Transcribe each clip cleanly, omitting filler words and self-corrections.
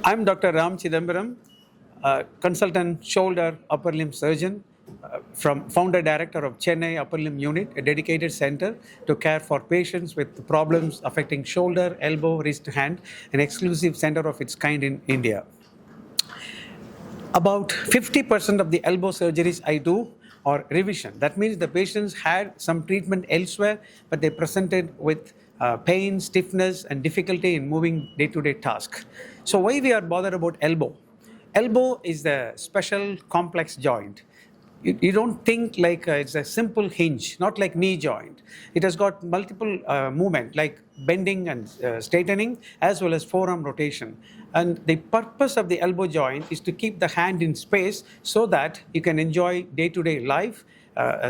I'm Dr. Chidambaram, consultant shoulder upper limb surgeon from founder director of Chennai Upper Limb Unit, a dedicated center to care for patients with problems affecting shoulder, elbow, wrist, hand, an exclusive center of its kind in India. About 50% of the elbow surgeries I do are revision. That means the patients had some treatment elsewhere, but they presented with pain, stiffness, and difficulty in moving day-to-day tasks. So why we are bothered about elbow? Elbow is a special complex joint. You don't think like it's a simple hinge, not like knee joint. It has got multiple movement like bending and straightening as well as forearm rotation. And the purpose of the elbow joint is to keep the hand in space so that you can enjoy day-to-day life,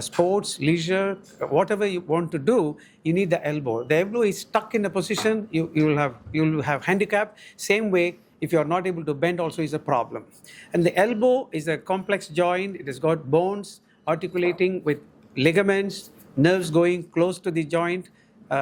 sports, leisure, whatever you want to do, you need the elbow. The elbow is stuck in a position, you will have handicap. Same way, if you are not able to bend also is a problem. And the elbow is a complex joint. It has got bones articulating with ligaments, nerves going close to the joint.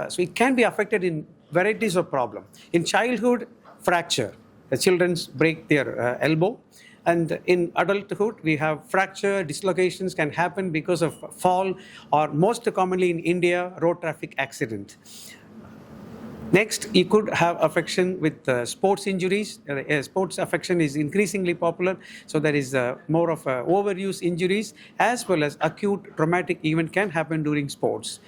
So it can be affected in varieties of problems. In childhood, fracture. The children break their elbow. And in adulthood, we have fracture, dislocations can happen because of fall, or most commonly in India, road traffic accident. Next, you could have affection with sports injuries. Sports affection is increasingly popular, so there is more of overuse injuries as well as acute traumatic event can happen during sports.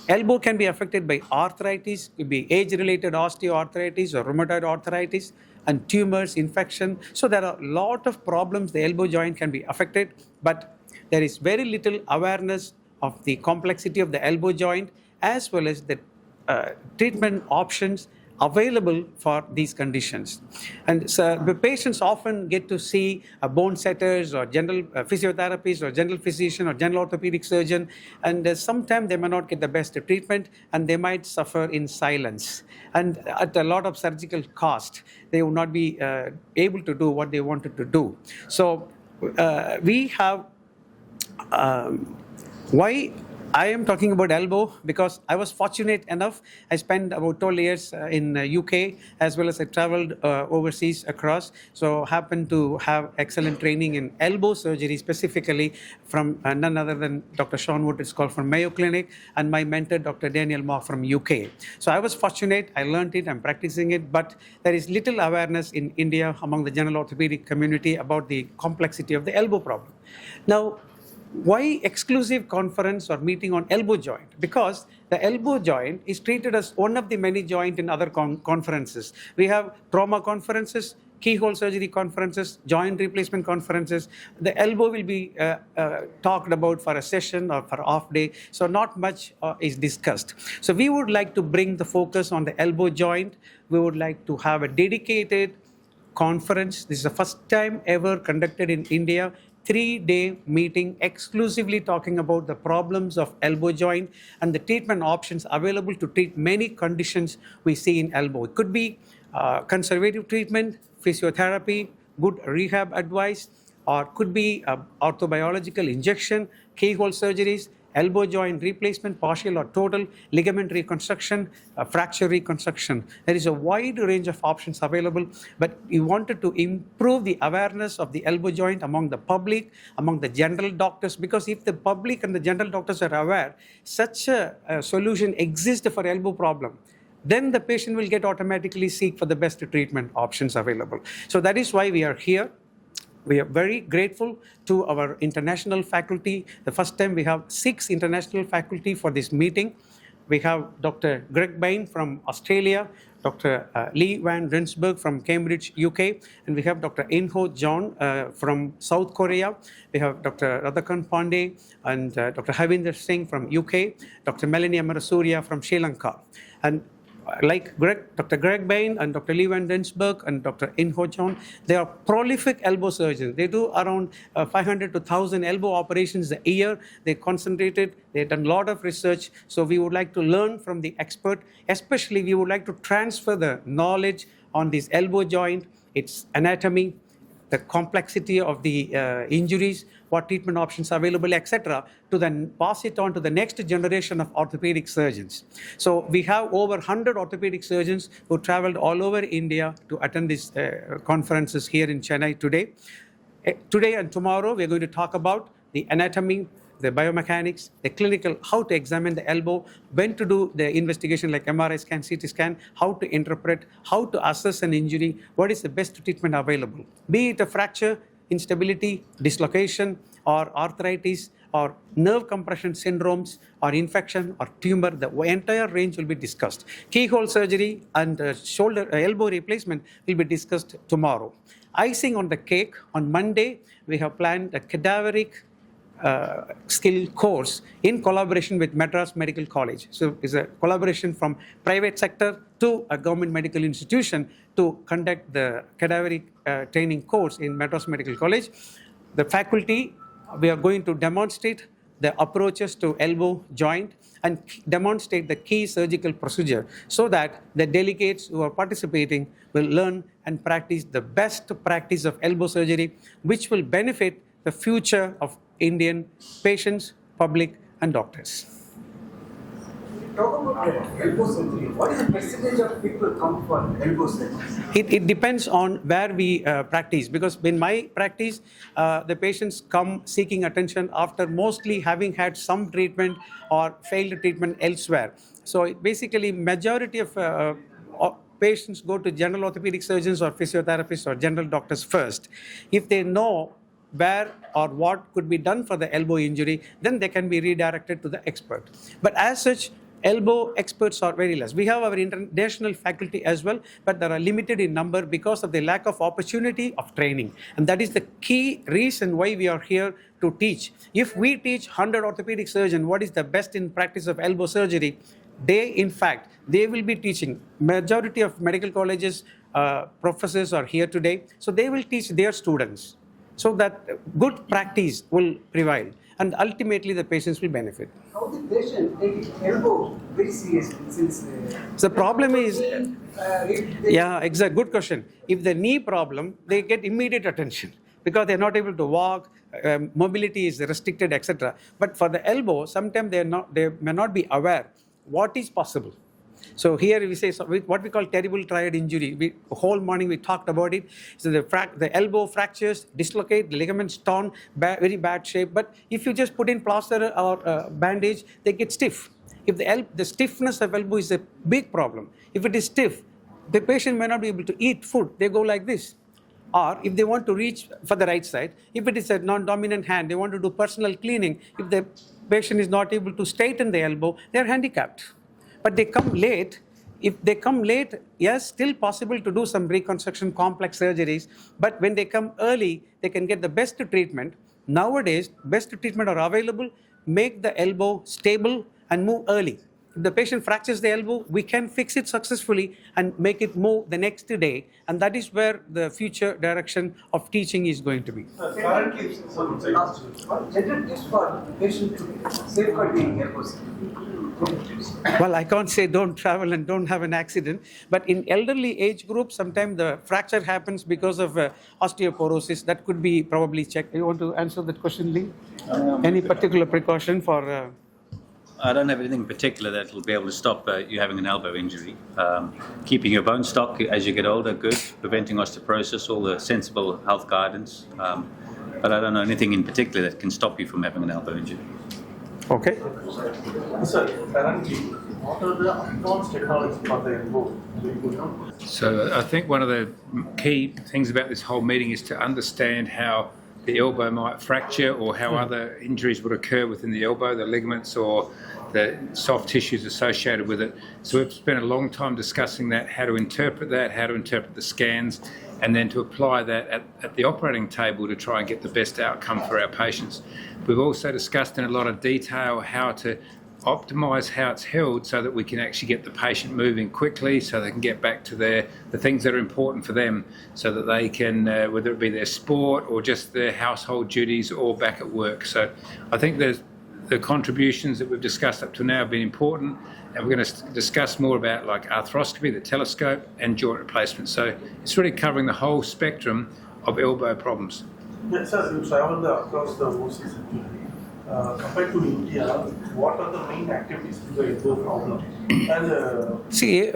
Elbow can be affected by arthritis, could be age-related osteoarthritis or rheumatoid arthritis, and tumors, infection. So there are a lot of problems the elbow joint can be affected, but there is very little awareness of the complexity of the elbow joint as well as the treatment options available for these conditions. And so the patients often get to see bone setters or general physiotherapists or general physician or general orthopedic surgeon, and sometimes they may not get the best treatment and they might suffer in silence. And at a lot of surgical cost, they will not be able to do what they wanted to do. So we have why I am talking about elbow because I was fortunate enough. I spent about 12 years in UK as well as I traveled overseas across. So happened to have excellent training in elbow surgery specifically from none other than Dr. Sean Wood, it's called from Mayo Clinic, and my mentor Dr. Daniel Moore from UK. So I was fortunate, I learned it, I'm practicing it, but there is little awareness in India among the general orthopedic community about the complexity of the elbow problem. Now, why exclusive conference or meeting on elbow joint? Because the elbow joint is treated as one of the many joints in other conferences. We have trauma conferences, keyhole surgery conferences, joint replacement conferences. The elbow will be talked about for a session or for off day. So not much is discussed. So we would like to bring the focus on the elbow joint. We would like to have a dedicated conference. This is the first time ever conducted in India. 3-day meeting exclusively talking about the problems of elbow joint and the treatment options available to treat many conditions we see in elbow. It could be conservative treatment, physiotherapy, good rehab advice, or could be orthobiological injection, keyhole surgeries, elbow joint replacement, partial or total, ligament reconstruction, fracture reconstruction. There is a wide range of options available, but we wanted to improve the awareness of the elbow joint among the public, among the general doctors, because if the public and the general doctors are aware, such a solution exists for elbow problem, then the patient will get automatically seek for the best treatment options available. So that is why we are here. We are very grateful to our international faculty. The first time we have 6 international faculty for this meeting. We have Dr. Bain from Australia, Dr. Lee van Rensburg from Cambridge, UK, and we have Dr. Jeon from South Korea. We have Dr. Radhakant Pandey and Dr. Harvinder Singh from UK, Dr. Melanie Amarasooriya from Sri Lanka. And like Dr. Bain and Dr. Lee van Rensburg and Dr. Jeon, they are prolific elbow surgeons. They do around 500 to 1,000 elbow operations a year. They concentrated, they've done a lot of research. So we would like to learn from the expert. Especially, we would like to transfer the knowledge on this elbow joint, its anatomy, the complexity of the injuries, what treatment options are available, etc., to then pass it on to the next generation of orthopedic surgeons. So we have over 100 orthopedic surgeons who traveled all over India to attend these conferences here in Chennai today. Today and tomorrow, we're going to talk about the anatomy, the biomechanics, the clinical, how to examine the elbow, when to do the investigation like MRI scan, CT scan, how to interpret, how to assess an injury, what is the best treatment available. Be it a fracture, instability, dislocation, or arthritis, or nerve compression syndromes, or infection, or tumor, the entire range will be discussed. Keyhole surgery and elbow replacement will be discussed tomorrow. Icing on the cake, on Monday, we have planned a cadaveric skill course in collaboration with Madras Medical College. So it's a collaboration from private sector to a government medical institution to conduct the cadaveric training course in Madras Medical College. The faculty, we are going to demonstrate the approaches to elbow joint and demonstrate the key surgical procedure so that the delegates who are participating will learn and practice the best practice of elbow surgery, which will benefit the future of Indian patients, public, and doctors. Talk about elbow surgery. What is the percentage of people come for elbow surgery? It depends on where we practice, because in my practice, the patients come seeking attention after mostly having had some treatment or failed treatment elsewhere. So basically, majority of patients go to general orthopedic surgeons or physiotherapists or general doctors first. If they know where or what could be done for the elbow injury, then they can be redirected to the expert. But as such, elbow experts are very less. We have our international faculty as well, but they are limited in number because of the lack of opportunity of training. And that is the key reason why we are here to teach. If we teach 100 orthopedic surgeons what is the best in practice of elbow surgery, they will be teaching. Majority of medical colleges, professors are here today, so they will teach their students, so that good practice will prevail and ultimately the patients will benefit. How the patient take elbow very seriously since the problem is, good question. If the knee problem, they get immediate attention because they're not able to walk, mobility is restricted, etc. But for the elbow, sometimes they may not be aware what is possible. So here we say what we call terrible triad injury. Whole morning we talked about it. So the elbow fractures, dislocate, the ligaments torn, very bad shape. But if you just put in plaster or bandage, they get stiff. If the stiffness of elbow is a big problem. If it is stiff, the patient may not be able to eat food. They go like this. Or if they want to reach for the right side, if it is a non-dominant hand, they want to do personal cleaning. If the patient is not able to straighten the elbow, they are handicapped. But they come late. If they come late, yes, still possible to do some reconstruction, complex surgeries. But when they come early, they can get the best treatment. Nowadays, best treatment are available. Make the elbow stable and move early. If the patient fractures the elbow, we can fix it successfully and make it move the next day. And that is where the future direction of teaching is going to be. Currently, general tips for patient to safeguard the elbow surgery. Well, I can't say don't travel and don't have an accident, but in elderly age groups, sometimes the fracture happens because of osteoporosis. That could be probably checked. You want to answer that question, Lee? Any particular precaution for... I don't have anything particular that will be able to stop you having an elbow injury. Keeping your bone stock as you get older, good. Preventing osteoporosis, all the sensible health guidance. But I don't know anything in particular that can stop you from having an elbow injury. Okay. Sir, currently, what are the advanced technologies for the elbow? So I think one of the key things about this whole meeting is to understand how the elbow might fracture or how other injuries would occur within the elbow, the ligaments or the soft tissues associated with it. So we've spent a long time discussing that, how to interpret the scans, and then to apply that at the operating table to try and get the best outcome for our patients. We've also discussed in a lot of detail how to optimise how it's held so that we can actually get the patient moving quickly so they can get back to the things that are important for them so that they can, whether it be their sport or just their household duties or back at work. So I think the contributions that we've discussed up to now have been important, and we're going to discuss more about like arthroscopy, the telescope, and joint replacement. So it's really covering the whole spectrum of elbow problems. Yes, sir, you traveled across the overseas. Compared to India, what are the main activities to the elbow problem? And See,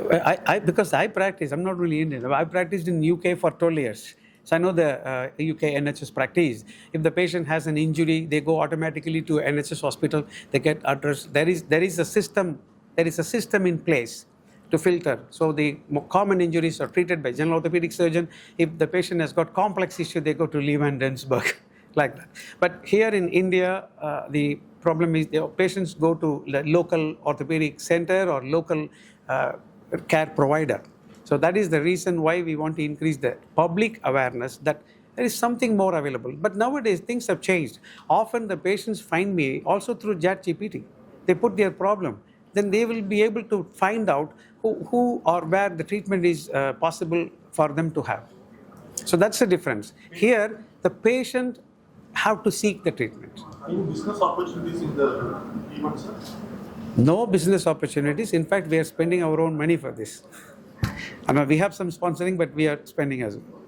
because I practice, I'm not really Indian. I practiced in UK for 12 years. So I know the UK NHS practice. If the patient has an injury, they go automatically to NHS hospital. They get addressed. There is a system. There is a system in place to filter. So the common injuries are treated by general orthopedic surgeon. If the patient has got complex issue, they go to Rensburg, like that. But here in India, the problem is the patients go to the local orthopedic center or local care provider. So that is the reason why we want to increase the public awareness that there is something more available. But nowadays things have changed. Often the patients find me also through ChatGPT. They put their problem. Then they will be able to find out who or where the treatment is possible for them to have. So that's the difference. Here, the patient have to seek the treatment. any business opportunities in the event, sir? No business opportunities. In fact, we are spending our own money for this. I mean, we have some sponsoring, but we are spending as well.